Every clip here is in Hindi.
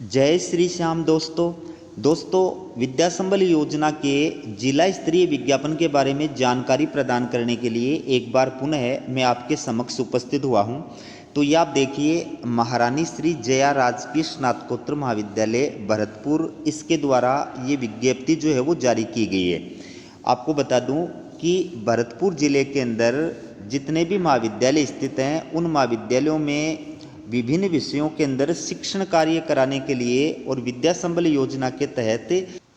जय श्री श्याम दोस्तों विद्या संबल योजना के जिला स्तरीय विज्ञापन के बारे में जानकारी प्रदान करने के लिए एक बार पुनः मैं आपके समक्ष उपस्थित हुआ हूं। तो ये आप देखिए, महारानी श्री जया राजकीय स्नातकोत्तर महाविद्यालय भरतपुर, इसके द्वारा ये विज्ञप्ति जो है वो जारी की गई है। आपको बता दूं कि भरतपुर जिले के अंदर जितने भी महाविद्यालय स्थित हैं उन महाविद्यालयों में विभिन्न विषयों के अंदर शिक्षण कार्य कराने के लिए और विद्या संबल योजना के तहत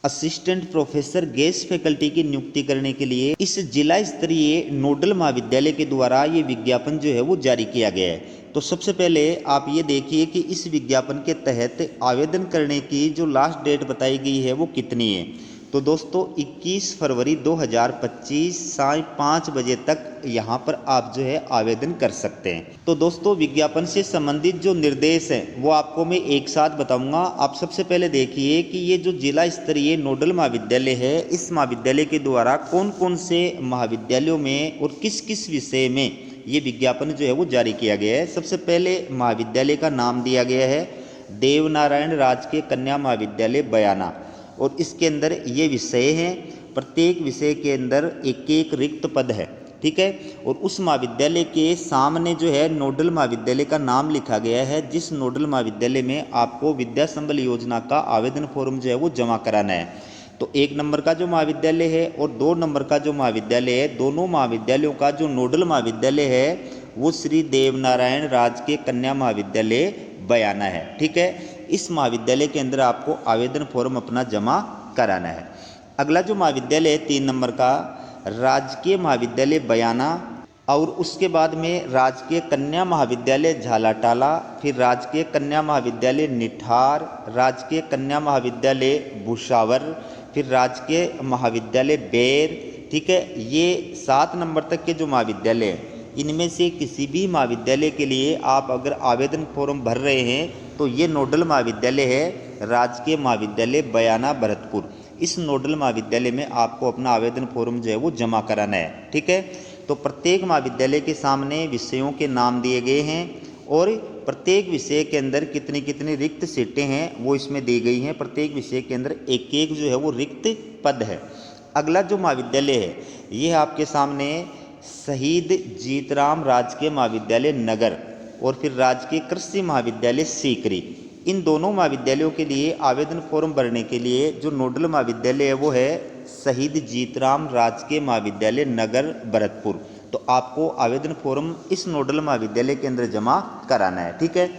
असिस्टेंट प्रोफेसर गेस्ट फैकल्टी की नियुक्ति करने के लिए इस जिला स्तरीय नोडल महाविद्यालय के द्वारा ये विज्ञापन जो है वो जारी किया गया है। तो सबसे पहले आप ये देखिए कि इस विज्ञापन के तहत आवेदन करने की जो लास्ट डेट बताई गई है वो कितनी है। तो दोस्तों 21 फरवरी 2025 साय 5 बजे तक यहाँ पर आप जो है आवेदन कर सकते हैं। तो दोस्तों विज्ञापन से संबंधित जो निर्देश हैं वो आपको मैं एक साथ बताऊंगा। आप सबसे पहले देखिए कि ये जो जिला स्तरीय नोडल महाविद्यालय है, इस महाविद्यालय के द्वारा कौन कौन से महाविद्यालयों में और किस किस विषय में ये विज्ञापन जो है वो जारी किया गया है। सबसे पहले महाविद्यालय का नाम दिया गया है देवनारायण राजकीय कन्या महाविद्यालय बयाना, और इसके अंदर ये विषय हैं। प्रत्येक विषय के अंदर एक एक रिक्त पद है, ठीक है। और उस महाविद्यालय के सामने जो है नोडल महाविद्यालय का नाम लिखा गया है, जिस नोडल महाविद्यालय में आपको विद्या संबल योजना का आवेदन फॉर्म जो है वो जमा कराना है। तो 1 नंबर का जो महाविद्यालय है और 2 नंबर का जो महाविद्यालय है, दोनों महाविद्यालयों का जो नोडल महाविद्यालय है वो श्री देवनारायण राजकीय कन्या महाविद्यालय बयाना है, ठीक है। इस महाविद्यालय के अंदर आपको आवेदन फॉर्म अपना जमा कराना है। अगला जो महाविद्यालय है 3 नंबर का राजकीय महाविद्यालय बयाना, और उसके बाद में राजकीय कन्या महाविद्यालय झालाटाला, फिर राजकीय कन्या महाविद्यालय निठार, राजकीय कन्या महाविद्यालय भुसावर, फिर राजकीय महाविद्यालय बेर, ठीक है। ये 7 नंबर तक के जो महाविद्यालय हैं, इनमें से किसी भी महाविद्यालय के लिए आप अगर आवेदन फॉर्म भर रहे हैं तो ये नोडल महाविद्यालय है राजकीय महाविद्यालय बयाना भरतपुर। इस नोडल महाविद्यालय में आपको अपना आवेदन फॉर्म जो है वो जमा कराना है, ठीक है। तो प्रत्येक महाविद्यालय के सामने विषयों के नाम दिए गए हैं और प्रत्येक विषय के अंदर कितनी कितनी रिक्त सीटें हैं वो इसमें दी गई हैं। प्रत्येक विषय के अंदर एक एक जो है वो रिक्त पद है। अगला जो महाविद्यालय है ये आपके सामने शहीद जीतराम राजकीय महाविद्यालय नगर और फिर राजकीय कृषि महाविद्यालय सीकरी। इन दोनों महाविद्यालयों के लिए आवेदन फॉर्म भरने के लिए जो नोडल महाविद्यालय है वो है शहीद जीतराम राजकीय महाविद्यालय नगर भरतपुर। तो आपको आवेदन फॉर्म इस नोडल महाविद्यालय के अंदर जमा कराना है, ठीक है।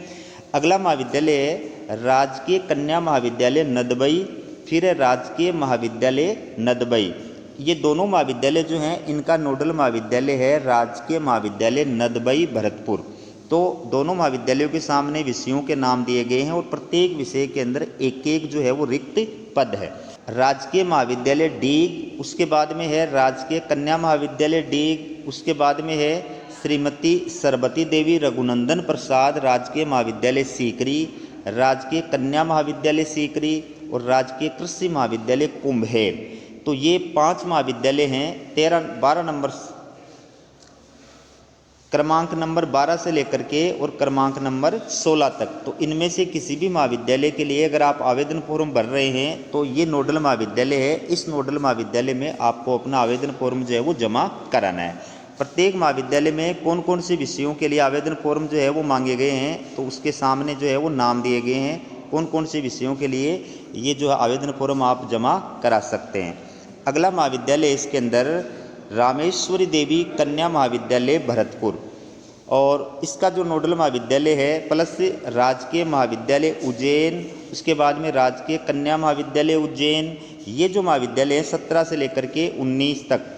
अगला महाविद्यालय है राजकीय कन्या महाविद्यालय नदबई, फिर है राजकीय महाविद्यालय नदबई। ये दोनों महाविद्यालय जो हैं इनका नोडल महाविद्यालय है राजकीय महाविद्यालय नदबई भरतपुर। तो दोनों महाविद्यालयों के सामने विषयों के नाम दिए गए हैं और प्रत्येक विषय के अंदर एक एक जो है वो रिक्त पद है। राजकीय महाविद्यालय डीग, उसके बाद में है राजकीय कन्या महाविद्यालय डीग, उसके बाद में है श्रीमती सरबती देवी रघुनंदन प्रसाद राजकीय महाविद्यालय सीकरी, राजकीय कन्या महाविद्यालय सीकरी और राजकीय कृषि महाविद्यालय कुंभेर। तो ये 5 महाविद्यालय हैं 12 नंबर क्रमांक नंबर 12 से लेकर के और क्रमांक नंबर 16 तक। तो इनमें से किसी भी महाविद्यालय के लिए अगर आप आवेदन फॉर्म भर रहे हैं तो ये नोडल महाविद्यालय है। इस नोडल महाविद्यालय में आपको अपना आवेदन फॉर्म जो है वो जमा कराना है। प्रत्येक महाविद्यालय में कौन कौन से विषयों के लिए आवेदन फॉर्म जो है वो मांगे गए हैं तो उसके सामने जो है वो नाम दिए गए हैं कौन कौन से विषयों के लिए ये जो आवेदन फॉर्म आप जमा करा सकते हैं। अगला महाविद्यालय इसके अंदर रामेश्वरी देवी कन्या महाविद्यालय भरतपुर, और इसका जो नोडल महाविद्यालय है प्लस राजकीय महाविद्यालय उज्जैन, उसके बाद में राजकीय कन्या महाविद्यालय उज्जैन। ये जो महाविद्यालय है 17 से लेकर के 19 तक,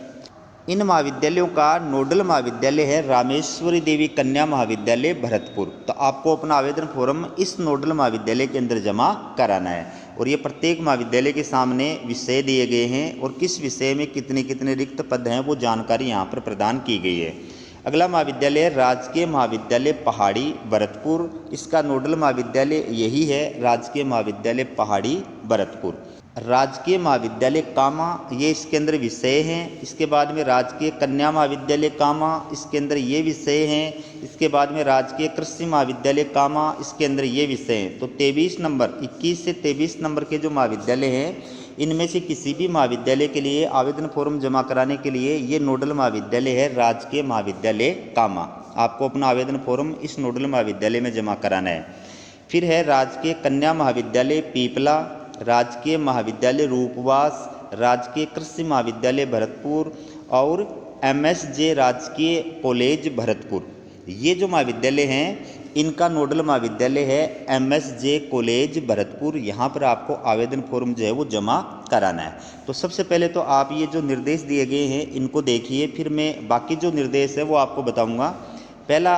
इन महाविद्यालयों का नोडल महाविद्यालय है रामेश्वरी देवी कन्या महाविद्यालय भरतपुर। तो आपको अपना आवेदन फॉर्म इस नोडल महाविद्यालय के अंदर जमा कराना है और ये प्रत्येक महाविद्यालय के सामने विषय दिए गए हैं और किस विषय में कितने कितने रिक्त पद हैं वो जानकारी यहाँ पर प्रदान की गई है। अगला महाविद्यालय है राजकीय महाविद्यालय पहाड़ी भरतपुर। इसका नोडल महाविद्यालय यही है, राजकीय महाविद्यालय पहाड़ी भरतपुर। राजकीय महाविद्यालय कामा, ये इसके अंदर विषय हैं। इसके बाद में राजकीय कन्या महाविद्यालय कामा, इसके अंदर ये विषय हैं। इसके बाद में राजकीय कृषि महाविद्यालय कामा, इसके अंदर ये विषय हैं। तो 23 नंबर 21 से 23 नंबर के जो महाविद्यालय हैं, इनमें से किसी भी महाविद्यालय के लिए आवेदन फॉर्म जमा कराने के लिए ये नोडल महाविद्यालय है राजकीय महाविद्यालय कामा। आपको अपना आवेदन फॉर्म इस नोडल महाविद्यालय में जमा कराना है। फिर है राजकीय कन्या महाविद्यालय पीपला, राजकीय महाविद्यालय रूपवास, राजकीय कृषि महाविद्यालय भरतपुर और MSJ राजकीय कॉलेज भरतपुर। ये जो महाविद्यालय हैं इनका नोडल महाविद्यालय है MSJ कॉलेज भरतपुर। यहाँ पर आपको आवेदन फॉर्म जो है वो जमा कराना है। तो सबसे पहले तो आप ये जो निर्देश दिए गए हैं इनको देखिए, फिर मैं बाकी जो निर्देश है वो आपको बताऊँगा। पहला,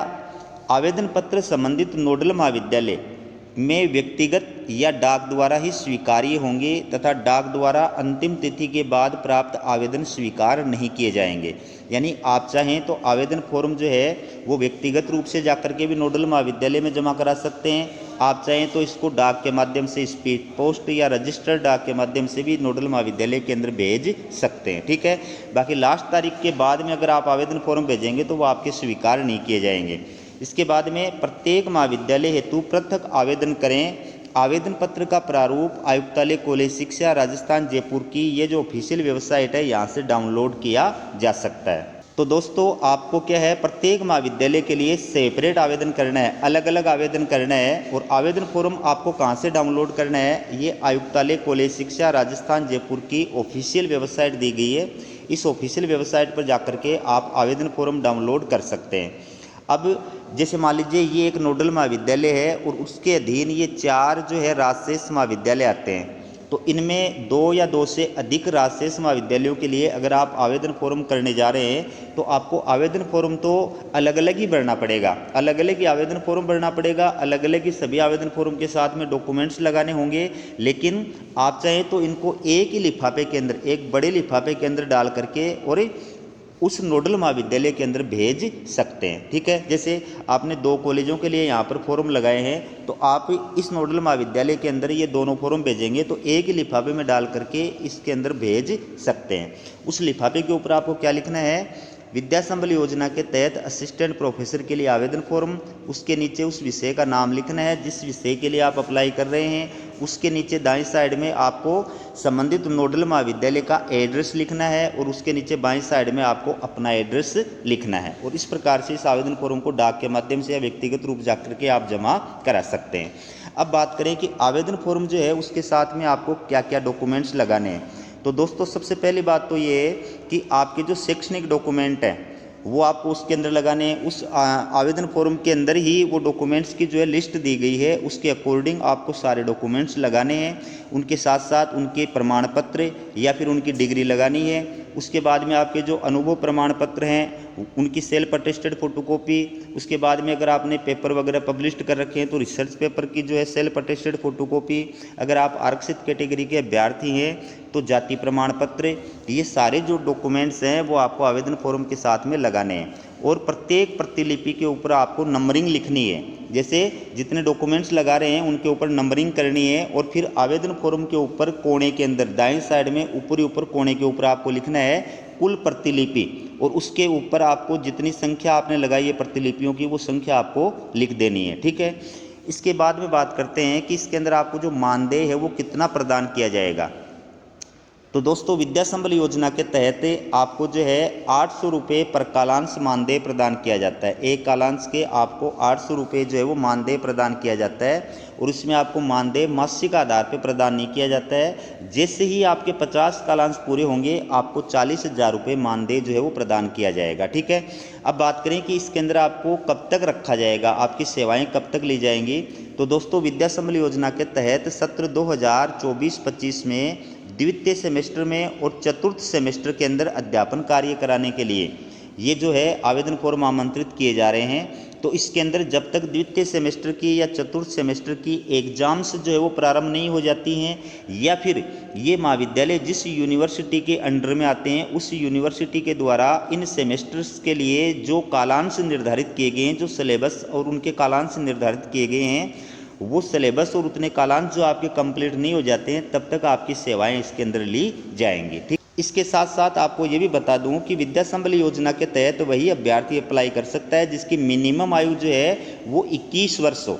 आवेदन पत्र संबंधित नोडल महाविद्यालय में व्यक्तिगत या डाक द्वारा ही स्वीकार्य होंगे तथा डाक द्वारा अंतिम तिथि के बाद प्राप्त आवेदन स्वीकार नहीं किए जाएंगे। यानी आप चाहें तो आवेदन फॉर्म जो है वो व्यक्तिगत रूप से जाकर के भी नोडल महाविद्यालय में जमा करा सकते हैं। आप चाहें तो इसको डाक के माध्यम से, स्पीड पोस्ट या रजिस्टर्ड डाक के माध्यम से भी नोडल महाविद्यालय के अंदर भेज सकते हैं। ठीक है, बाकी लास्ट तारीख के बाद में अगर आप आवेदन फॉर्म भेजेंगे तो वो आपके स्वीकार नहीं किए जाएंगे। इसके बाद में प्रत्येक महाविद्यालय हेतु पृथक आवेदन करें। आवेदन पत्र का प्रारूप आयुक्तालय कॉलेज शिक्षा राजस्थान जयपुर की ये जो ऑफिशियल वेबसाइट है यहाँ से डाउनलोड किया जा सकता है। तो दोस्तों आपको क्या है, प्रत्येक महाविद्यालय के लिए सेपरेट आवेदन करना है, अलग अलग आवेदन करना है। और आवेदन फॉर्म आपको कहाँ से डाउनलोड करना है, ये आयुक्तालय कॉलेज शिक्षा राजस्थान जयपुर की ऑफिशियल वेबसाइट दी गई है। इस ऑफिशियल वेबसाइट पर जाकर के आप आवेदन फॉर्म डाउनलोड कर सकते हैं। अब जैसे मान लीजिए ये एक नोडल महाविद्यालय है और उसके अधीन ये 4 जो है राजशेष महाविद्यालय आते हैं। तो इनमें 2 या 2 से अधिक राजशेष महाविद्यालयों के लिए अगर आप आवेदन फॉर्म करने जा रहे हैं तो आपको आवेदन फॉर्म तो अलग अलग ही भरना पड़ेगा, अलग अलग ही आवेदन फॉर्म भरना पड़ेगा, अलग अलग ही सभी आवेदन फॉर्म के साथ में डॉक्यूमेंट्स लगाने होंगे। लेकिन आप चाहें तो इनको एक ही लिफाफे के अंदर, एक बड़े लिफाफे के अंदर डाल करके और उस नोडल महाविद्यालय के अंदर भेज सकते हैं। ठीक है, जैसे आपने 2 कॉलेजों के लिए यहाँ पर फॉर्म लगाए हैं तो आप इस नोडल महाविद्यालय के अंदर ये दोनों फॉर्म भेजेंगे तो एक ही लिफाफे में डाल करके इसके अंदर भेज सकते हैं। उस लिफाफे के ऊपर आपको क्या लिखना है, विद्या संबल योजना के तहत असिस्टेंट प्रोफेसर के लिए आवेदन फॉर्म, उसके नीचे उस विषय का नाम लिखना है जिस विषय के लिए आप अप्लाई कर रहे हैं। उसके नीचे दाईं साइड में आपको संबंधित नोडल महाविद्यालय का एड्रेस लिखना है और उसके नीचे बाईं साइड में आपको अपना एड्रेस लिखना है। और इस प्रकार से इस आवेदन फॉर्म को डाक के माध्यम से या व्यक्तिगत रूप जाकर के आप जमा करा सकते हैं। अब बात करें कि आवेदन फॉर्म जो है उसके साथ में आपको क्या क्या डॉक्यूमेंट्स लगाने हैं। तो दोस्तों सबसे पहली बात तो ये है कि आपके जो शैक्षणिक डॉक्यूमेंट हैं वो आपको उसके अंदर लगाने हैं। उस आवेदन फॉर्म के अंदर ही वो डॉक्यूमेंट्स की जो है लिस्ट दी गई है, उसके अकॉर्डिंग आपको सारे डॉक्यूमेंट्स लगाने हैं। उनके साथ साथ उनके प्रमाण पत्र या फिर उनकी डिग्री लगानी है। उसके बाद में आपके जो अनुभव प्रमाण पत्र हैं उनकी सेल्फ अटेस्टेड फोटोकॉपी। उसके बाद में अगर आपने पेपर वगैरह पब्लिश कर रखे हैं तो रिसर्च पेपर की जो है सेल्फ अटेस्टेड फोटोकॉपी। अगर आप आरक्षित कैटेगरी के अभ्यर्थी हैं तो जाति प्रमाण पत्र। ये सारे जो डॉक्यूमेंट्स हैं वो आपको आवेदन फॉर्म के साथ में लगाने हैं। और प्रत्येक प्रतिलिपि के ऊपर आपको नंबरिंग लिखनी है। जैसे जितने डॉक्यूमेंट्स लगा रहे हैं उनके ऊपर नंबरिंग करनी है। और फिर आवेदन फॉर्म के ऊपर कोने के अंदर दाईं साइड में ऊपरी ऊपर कोने के ऊपर आपको लिखना है कुल प्रतिलिपि, और उसके ऊपर आपको जितनी संख्या आपने लगाई है प्रतिलिपियों की वो संख्या आपको लिख देनी है। ठीक है, इसके बाद में बात करते हैं कि इसके अंदर आपको जो मानदेय है वो कितना प्रदान किया जाएगा। तो दोस्तों विद्या संबल योजना के तहत आपको जो है 800 रुपये पर कालांश मानदेय प्रदान किया जाता है। एक कालांश के आपको 800 रुपये जो है वो मानदेय प्रदान किया जाता है। और इसमें आपको मानदेय मासिक आधार पर प्रदान नहीं किया जाता है। जैसे ही आपके 50 कालांश पूरे होंगे आपको 40,000 रुपये मानदेय जो है वो प्रदान किया जाएगा। ठीक है, अब बात करें कि इसके अंदर आपको कब तक रखा जाएगा, आपकी सेवाएं कब तक ली जाएंगी। तो दोस्तों विद्या संबल योजना के तहत सत्र 2024-25 में द्वितीय सेमेस्टर में और चतुर्थ सेमेस्टर के अंदर अध्यापन कार्य कराने के लिए ये जो है आवेदन फॉर्म आमंत्रित किए जा रहे हैं। तो इसके अंदर जब तक द्वितीय सेमेस्टर की या चतुर्थ सेमेस्टर की एग्जाम्स जो है वो प्रारंभ नहीं हो जाती हैं, या फिर ये महाविद्यालय जिस यूनिवर्सिटी के अंडर में आते हैं उस यूनिवर्सिटी के द्वारा इन सेमेस्टर्स के लिए जो कालांश निर्धारित किए गए हैं, जो सिलेबस और उनके कालांश निर्धारित किए गए हैं, वो सिलेबस और उतने कालांश जो आपके कंप्लीट नहीं हो जाते हैं, तब तक आपकी सेवाएं इसके अंदर ली जाएंगी। ठीक, इसके साथ साथ आपको ये भी बता दूं कि विद्या संबल योजना के तहत वही अभ्यर्थी अप्लाई कर सकता है जिसकी मिनिमम आयु जो है वो 21 वर्ष हो।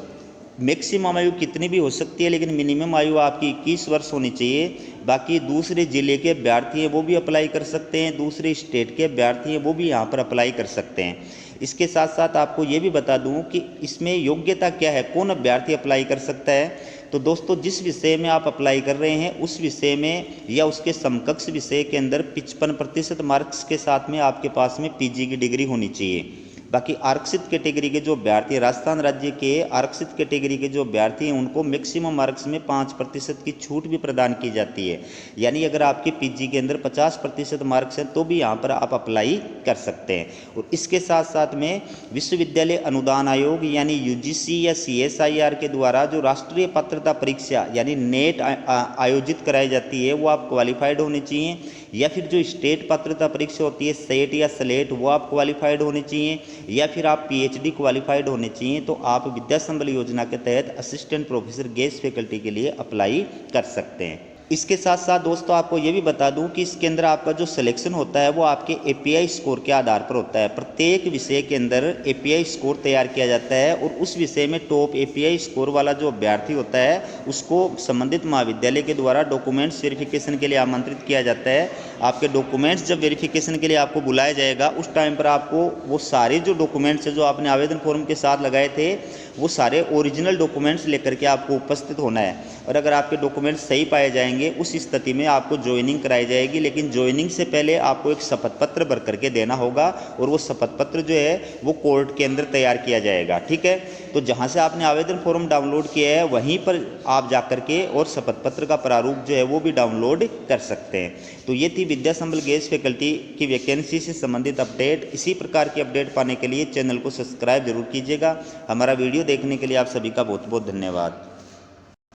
मैक्सिमम आयु कितनी भी हो सकती है, लेकिन मिनिमम आयु आपकी 21 वर्ष होनी चाहिए। बाकी दूसरे ज़िले के अभ्यर्थी हैं वो भी अप्लाई कर सकते हैं, दूसरे स्टेट के अभ्यर्थी हैं वो भी यहाँ पर अप्लाई कर सकते हैं। इसके साथ साथ आपको ये भी बता दूं कि इसमें योग्यता क्या है, कौन अभ्यर्थी अप्लाई कर सकता है। तो दोस्तों, जिस विषय में आप अप्लाई कर रहे हैं उस विषय में या उसके समकक्ष विषय के अंदर 55% मार्क्स के साथ में आपके पास में पीजी की डिग्री होनी चाहिए। बाकी आरक्षित कैटेगरी के जो अभ्यर्थी, राजस्थान राज्य के आरक्षित कैटेगरी के जो अभ्यर्थी हैं उनको मैक्सिमम मार्क्स में 5% की छूट भी प्रदान की जाती है। यानी अगर आपके पीजी के अंदर 50% मार्क्स हैं तो भी यहाँ पर आप अप्लाई कर सकते हैं। और इसके साथ साथ में विश्वविद्यालय अनुदान आयोग यानी यूजीसी या CSIR के द्वारा जो राष्ट्रीय पात्रता परीक्षा यानी नेट आयोजित कराई जाती है वो आप क्वालिफाइड होने चाहिए, या फिर जो स्टेट पात्रता परीक्षा होती है सेट या स्लेट वो आप क्वालिफाइड होने चाहिए, या फिर आप PhD क्वालिफाइड होने चाहिए। तो आप विद्या संबल योजना के तहत असिस्टेंट प्रोफेसर गेस्ट फैकल्टी के लिए अप्लाई कर सकते हैं। इसके साथ साथ दोस्तों आपको ये भी बता दूं कि इसके अंदर आपका जो सिलेक्शन होता है वो आपके API स्कोर के आधार पर होता है। प्रत्येक विषय के अंदर API स्कोर तैयार किया जाता है और उस विषय में टॉप API स्कोर वाला जो अभ्यर्थी होता है उसको संबंधित महाविद्यालय के द्वारा डॉक्यूमेंट्स वेरिफिकेशन के लिए आमंत्रित किया जाता है। आपके डॉक्यूमेंट्स जब वेरिफिकेशन के लिए आपको बुलाया जाएगा उस टाइम पर आपको वो सारे जो डॉक्यूमेंट्स है जो आपने आवेदन फॉर्म के साथ लगाए थे वो सारे ओरिजिनल डॉक्यूमेंट्स लेकर के आपको उपस्थित होना है। और अगर आपके डॉक्यूमेंट्स सही पाए जाएंगे उस स्थिति में आपको ज्वाइनिंग कराई जाएगी, लेकिन ज्वाइनिंग से पहले आपको एक शपथ पत्र भर करके देना होगा और वो शपथ पत्र जो है वो कोर्ट के अंदर तैयार किया जाएगा। ठीक है, तो जहाँ से आपने आवेदन फॉर्म डाउनलोड किया है वहीं पर आप जा करके और शपथ पत्र का प्रारूप जो है वो भी डाउनलोड कर सकते हैं। तो ये थी विद्या संबल गेस्ट फैकल्टी की वैकेंसी से संबंधित अपडेट। इसी प्रकार की अपडेट पाने के लिए चैनल को सब्सक्राइब जरूर कीजिएगा। हमारा वीडियो देखने के लिए आप सभी का बहुत बहुत धन्यवाद।